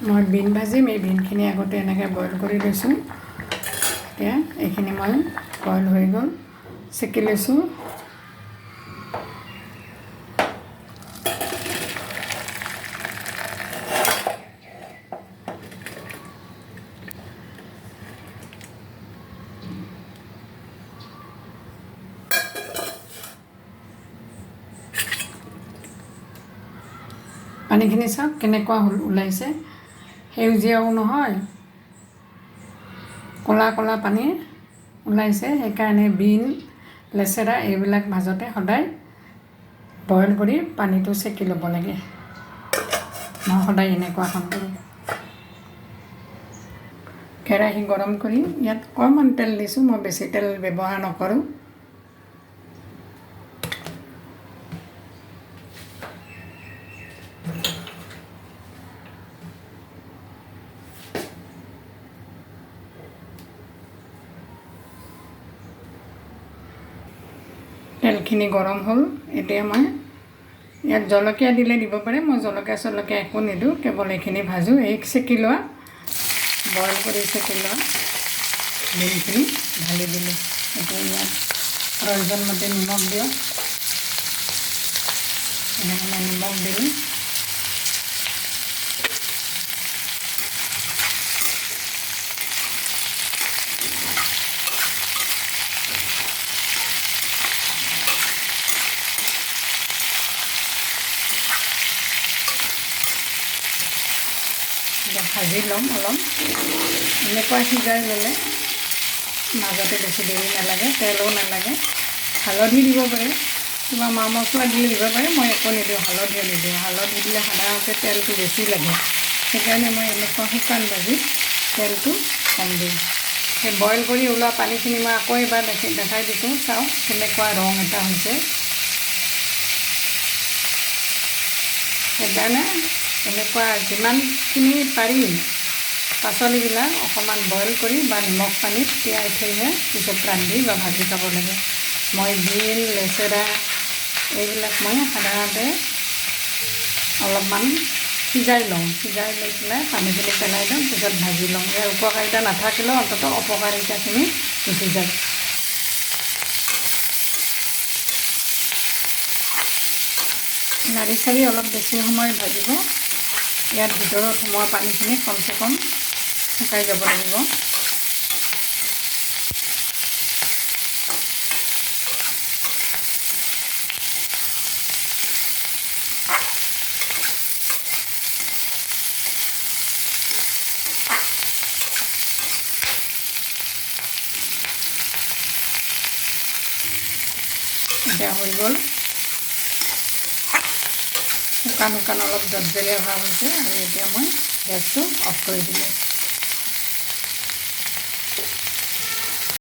মই বিন ভাজিম। এই বিনখিনি আগতে এনেকৈ বইল কৰি লৈছোঁ। এতিয়া এইখিনি মই বইল হৈ গ'ল, চেকি লৈছোঁ। পানীখিনি চাওক কেনেকুৱা ওলাইছে, সেউজীয়াও নহয়, ক'লা ক'লা পানী ওলাইছে। সেইকাৰণে বিন, লেচেৰা এইবিলাক মাজতে সদায় বইল কৰি পানীটো চেকি ল'ব লাগে। মই সদায় এনেকুৱাখন কৰোঁ। কেৰাহী গৰম কৰি ইয়াত অকণমান তেল দিছোঁ। মই বেছি তেল ব্যৱহাৰ নকৰোঁ। তেলখিনি গৰম হ'ল। এতিয়া মই ইয়াত জলকীয়া দিলে দিব পাৰে। মই জলকীয়া একো নিদিওঁ, কেৱল এইখিনি ভাজোঁ। এই চেকি লোৱা, বইল কৰি চেকি লোৱা বিনখিনি ঢালি দিলোঁ। এতিয়া ইয়াত প্ৰয়োজন মতে নিমখ দিয়ক। এনেকৈ মই নিমখ দিলোঁ। ভাজি ল'ম অলপ। এনেকুৱা সিজাই ল'লে মাজতে বেছি দেৰি নালাগে, তেলো নালাগে। হালধি দিব পাৰে, কিবা মা মছলা দিলে দিব পাৰে। মই একো নিদিওঁ, হালধিও নিদিওঁ। হালধি দিলে সাধাৰণতে তেলটো বেছি লাগে। সেইকাৰণে মই এনেকুৱা শুকান ভাজিত তেলটো কম দিওঁ। সেই বইল কৰি ওলোৱা পানীখিনি মই আকৌ এবাৰ দেখাই দিছোঁ। চাওক কেনেকুৱা ৰং এটা হৈছে। সেইকাৰণে এনেকুৱা যিমানখিনি পাৰি পাচলিবিলাক অকণমান বইল কৰি বা নিমখ পানীত তিয়াই থৈহে পিছত ৰান্ধি বা ভাজি খাব লাগে। মই বিন, লেচেৰা এইবিলাক মই সাধাৰণতে অলপমান সিজাই লওঁ। সিজাই লৈ পেলাই পানীখিনি পেলাই দিওঁ, পিছত ভাজি লওঁ। ইয়াৰ উপকাৰিতা নাথাকিলেও অন্ততঃ অপকাৰিতাখিনি গুচি যায়। লাৰি চাৰি অলপ বেছি সময় ভাজিব। ইয়াত ভিতৰত সোমোৱা পানীখিনি কমচে কম শুকাই যাব লাগিব। এতিয়া হৈ গ'ল। শুকান শুকান অলপ জলজলীয়া ভাৱ হৈছে। আৰু এতিয়া মই গেছটো অফ কৰি দিলোঁ।